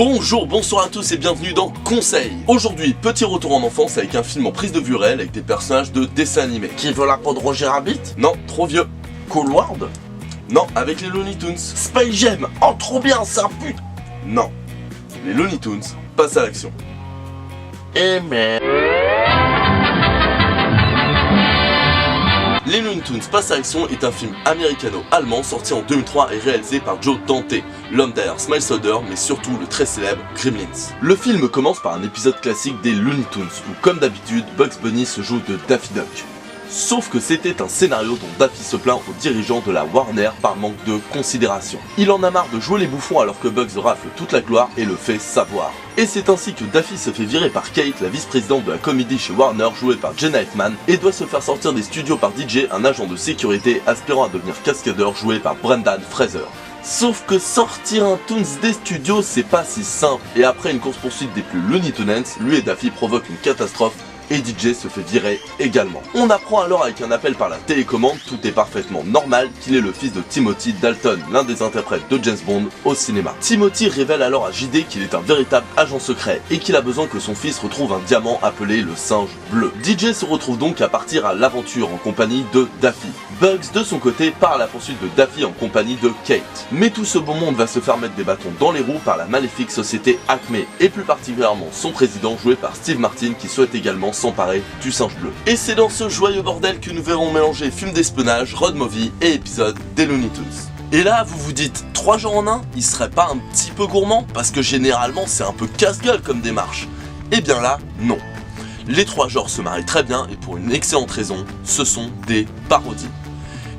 Bonjour, bonsoir à tous et bienvenue dans Conseil. Aujourd'hui, petit retour en enfance avec un film en prise de vue réelle avec des personnages de dessins animés. Qui veut la peau de Roger Rabbit? Non, trop vieux. Cool World? Non, avec les Looney Tunes. Space Jam? Oh trop bien, c'est un pute. Non. Les Looney Tunes passent à l'action. Eh merde. Les Looney Tunes passent à l'action est un film américano-allemand sorti en 2003 et réalisé par Joe Dante, l'homme derrière Smile Soldier, mais surtout le très célèbre Gremlins. Le film commence par un épisode classique des Looney Tunes, où comme d'habitude, Bugs Bunny se joue de Daffy Duck. Sauf que c'était un scénario dont Daffy se plaint aux dirigeants de la Warner par manque de considération. Il en a marre de jouer les bouffons alors que Bugs rafle toute la gloire et le fait savoir. Et c'est ainsi que Daffy se fait virer par Kate, la vice-présidente de la comédie chez Warner, jouée par Jenna Elfman, et doit se faire sortir des studios par DJ, un agent de sécurité aspirant à devenir cascadeur, joué par Brendan Fraser. Sauf que sortir un Toons des studios c'est pas si simple, et après une course-poursuite des plus Looney Tunes, lui et Daffy provoquent une catastrophe, et DJ se fait virer également. On apprend alors avec un appel par la télécommande, tout est parfaitement normal, qu'il est le fils de Timothy Dalton, l'un des interprètes de James Bond au cinéma. Timothy révèle alors à JD qu'il est un véritable agent secret et qu'il a besoin que son fils retrouve un diamant appelé le singe bleu. DJ se retrouve donc à partir à l'aventure en compagnie de Daffy. Bugs de son côté part à la poursuite de Daffy en compagnie de Kate. Mais tout ce beau monde va se faire mettre des bâtons dans les roues par la maléfique société Acme, et plus particulièrement son président joué par Steve Martin qui souhaite également s'emparer du singe bleu. Et c'est dans ce joyeux bordel que nous verrons mélanger film d'espionnage, road movie et épisode des Looney Tunes. Et là, vous vous dites, 3 jours en un, il serait pas un petit peu gourmand? Parce que généralement, c'est un peu casse-gueule comme démarche. Et bien là, non. Les 3 genres se marient très bien et pour une excellente raison, ce sont des parodies.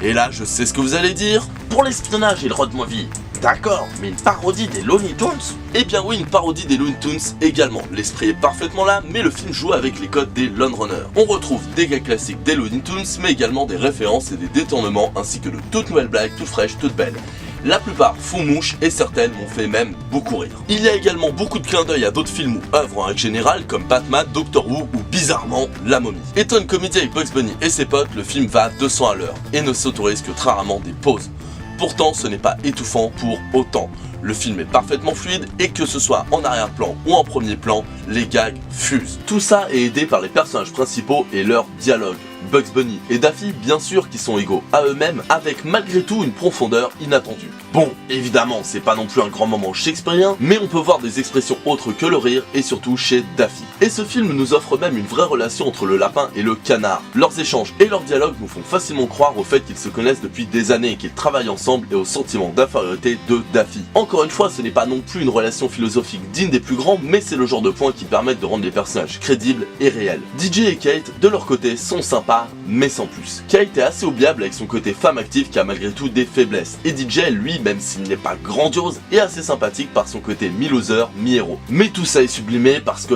Et là, je sais ce que vous allez dire. Pour l'espionnage et le road movie, d'accord, mais une parodie des Looney Tunes? Eh bien oui, une parodie des Looney Tunes également. L'esprit est parfaitement là, mais le film joue avec les codes des Lone Runners. On retrouve des gags classiques des Looney Tunes, mais également des références et des détournements, ainsi que de toutes nouvelles blagues, toutes fraîches, toutes belles. La plupart font mouche et certaines m'ont fait même beaucoup rire. Il y a également beaucoup de clins d'œil à d'autres films ou œuvres en règle générale comme Batman, Doctor Who ou bizarrement La Momie. Étant une comédie avec Bugs Bunny et ses potes, le film va à 200 à l'heure et ne s'autorise que très rarement des pauses. Pourtant, ce n'est pas étouffant pour autant. Le film est parfaitement fluide et que ce soit en arrière-plan ou en premier plan, les gags fusent. Tout ça est aidé par les personnages principaux et leurs dialogues. Bugs Bunny et Daffy, bien sûr, qui sont égaux à eux-mêmes, avec malgré tout une profondeur inattendue. Bon, évidemment, c'est pas non plus un grand moment shakespearien, mais on peut voir des expressions autres que le rire, et surtout chez Daffy. Et ce film nous offre même une vraie relation entre le lapin et le canard. Leurs échanges et leurs dialogues nous font facilement croire au fait qu'ils se connaissent depuis des années et qu'ils travaillent ensemble et au sentiment d'infériorité de Daffy. Encore une fois, ce n'est pas non plus une relation philosophique digne des plus grands, mais c'est le genre de points qui permettent de rendre les personnages crédibles et réels. DJ et Kate, de leur côté, sont sympas, mais sans plus. Kate est assez oubliable avec son côté femme active qui a malgré tout des faiblesses. Et DJ, lui, même s'il n'est pas grandiose, est assez sympathique par son côté mi-loser, mi-héros. Mais tout ça est sublimé parce que,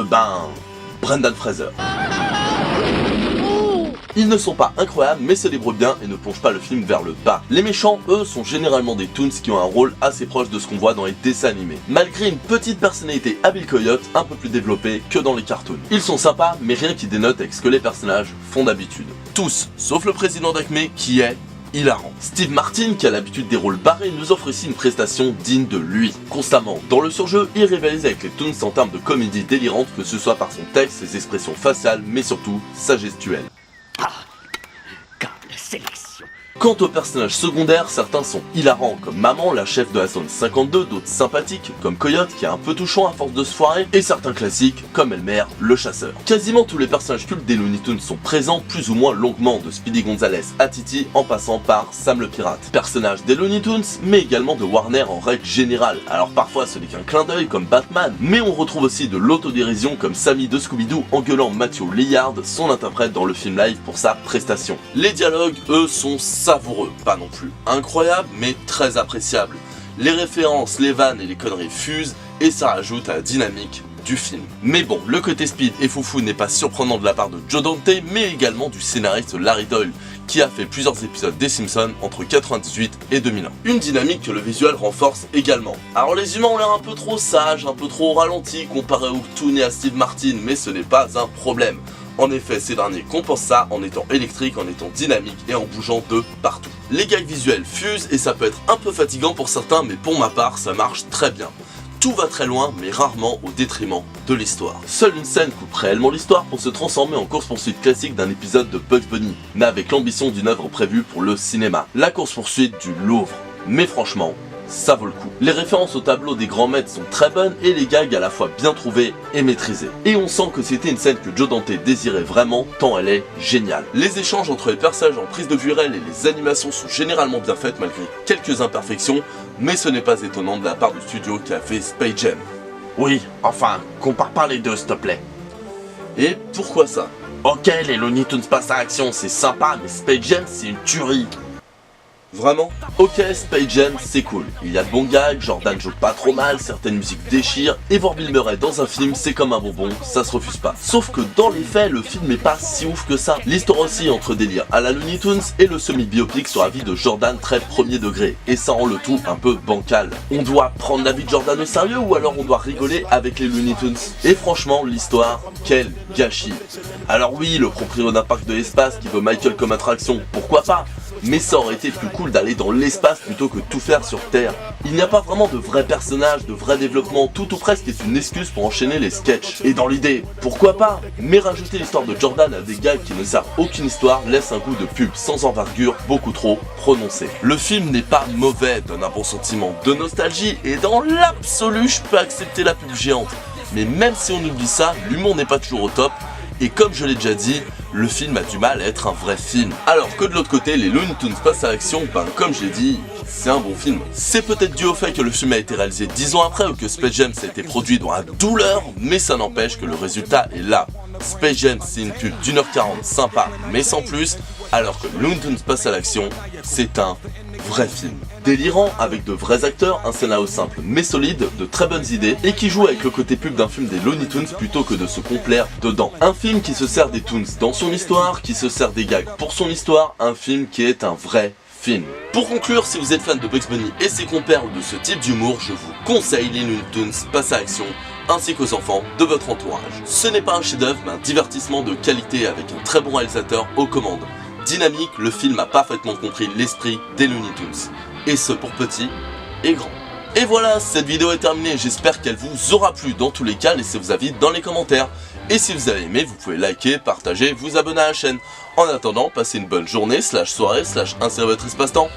Brendan Fraser. Ils ne sont pas incroyables mais se débrouillent bien et ne plongent pas le film vers le bas. Les méchants, eux, sont généralement des Toons qui ont un rôle assez proche de ce qu'on voit dans les dessins animés. Malgré une petite personnalité habile coyote un peu plus développée que dans les cartoons. Ils sont sympas mais rien qui dénote avec ce que les personnages font d'habitude. Tous, sauf le président d'Acme qui est hilarant. Steve Martin, qui a l'habitude des rôles barrés, nous offre ici une prestation digne de lui. Constamment dans le surjeu, il rivalise avec les Toons en termes de comédie délirante, que ce soit par son texte, ses expressions faciales, mais surtout sa gestuelle. Sélection. Quant aux personnages secondaires, certains sont hilarants, comme Maman, la chef de la zone 52, d'autres sympathiques, comme Coyote, qui est un peu touchant à force de se foirer, et certains classiques, comme Elmer, le chasseur. Quasiment tous les personnages cultes des Looney Tunes sont présents plus ou moins longuement, de Speedy Gonzales à Titi, en passant par Sam le Pirate. Personnages des Looney Tunes, mais également de Warner en règle générale. Alors parfois ce n'est qu'un clin d'œil comme Batman, mais on retrouve aussi de l'autodérision comme Sammy de Scooby-Doo engueulant Matthew Lillard, son interprète dans le film live pour sa prestation. Les dialogues, eux, sont savoureux, pas non plus incroyables, mais très appréciables. Les références, les vannes et les conneries fusent, et ça rajoute à la dynamique du film. Mais bon, le côté speed et foufou n'est pas surprenant de la part de Joe Dante, mais également du scénariste Larry Doyle, qui a fait plusieurs épisodes des Simpsons entre 98 et 2001. Une dynamique que le visuel renforce également. Alors les humains ont l'air un peu trop sages, un peu trop ralentis comparé au Toon et à Steve Martin, mais ce n'est pas un problème. En effet, ces derniers compensent ça en étant électriques, en étant dynamiques et en bougeant de partout. Les gags visuels fusent et ça peut être un peu fatigant pour certains, mais pour ma part, ça marche très bien. tout va très loin mais rarement au détriment de l'histoire. Seule une scène coupe réellement l'histoire pour se transformer en course-poursuite classique d'un épisode de Bugs Bunny, mais avec l'ambition d'une œuvre prévue pour le cinéma. La course-poursuite du Louvre. Mais franchement, ça vaut le coup. Les références au tableau des grands maîtres sont très bonnes et les gags à la fois bien trouvés et maîtrisés. Et on sent que c'était une scène que Joe Dante désirait vraiment tant elle est géniale. Les échanges entre les personnages en prise de vue réelle et les animations sont généralement bien faites malgré quelques imperfections, mais ce n'est pas étonnant de la part du studio qui a fait Space Jam. Oui, enfin, compare pas les deux s'il te plaît. Et pourquoi ça? Ok, les Looney Tunes passent à l'action, c'est sympa, mais Space Jam c'est une tuerie. Vraiment? Ok, Space Jam, c'est cool. Il y a de bons gags, Jordan joue pas trop mal, certaines musiques déchirent, et voir Bill Murray dans un film, c'est comme un bonbon, ça se refuse pas. Sauf que dans les faits, le film est pas si ouf que ça. L'histoire aussi entre délire à la Looney Tunes et le semi-biopic sur la vie de Jordan très premier degré, et ça rend le tout un peu bancal. On doit prendre la vie de Jordan au sérieux ou alors on doit rigoler avec les Looney Tunes? Et franchement, l'histoire, quel gâchis. Alors oui, le proprio d'un parc de l'espace qui veut Michael comme attraction, pourquoi pas? Mais ça aurait été plus cool d'aller dans l'espace plutôt que tout faire sur Terre. Il n'y a pas vraiment de vrais personnages, de vrai développement, tout ou presque est une excuse pour enchaîner les sketchs. Et dans l'idée, pourquoi pas? Mais rajouter l'histoire de Jordan à des gags qui ne servent aucune histoire laisse un goût de pub sans envergure beaucoup trop prononcé. Le film n'est pas mauvais, donne un bon sentiment de nostalgie et dans l'absolu je peux accepter la pub géante. Mais même si on oublie ça, l'humour n'est pas toujours au top. Et comme je l'ai déjà dit, le film a du mal à être un vrai film. Alors que de l'autre côté, les Looney Tunes passent à l'action, ben comme je l'ai dit, c'est un bon film. C'est peut-être dû au fait que le film a été réalisé 10 ans après ou que Space Jam a été produit dans la douleur, mais ça n'empêche que le résultat est là. Space Jam, c'est une pub d'1h40 sympa, mais sans plus, alors que Looney Tunes passe à l'action, c'est un vrai film. Délirant, avec de vrais acteurs, un scénario simple mais solide, de très bonnes idées, et qui joue avec le côté pub d'un film des Looney Tunes plutôt que de se complaire dedans. Un film qui se sert des Toons dans son histoire, qui se sert des gags pour son histoire, un film qui est un vrai film. Pour conclure, si vous êtes fan de Bugs Bunny et ses compères ou de ce type d'humour, je vous conseille les Looney Tunes passe à l'action, ainsi qu'aux enfants de votre entourage. Ce n'est pas un chef-d'œuvre, mais un divertissement de qualité avec un très bon réalisateur aux commandes. Dynamique, le film a parfaitement compris l'esprit des Looney Tunes. Et ce pour petits et grands. Et voilà, cette vidéo est terminée, j'espère qu'elle vous aura plu. Dans tous les cas, laissez vos avis dans les commentaires. Et si vous avez aimé, vous pouvez liker, partager, vous abonner à la chaîne. En attendant, passez une bonne journée, /soirée, / insérer votre espace-temps.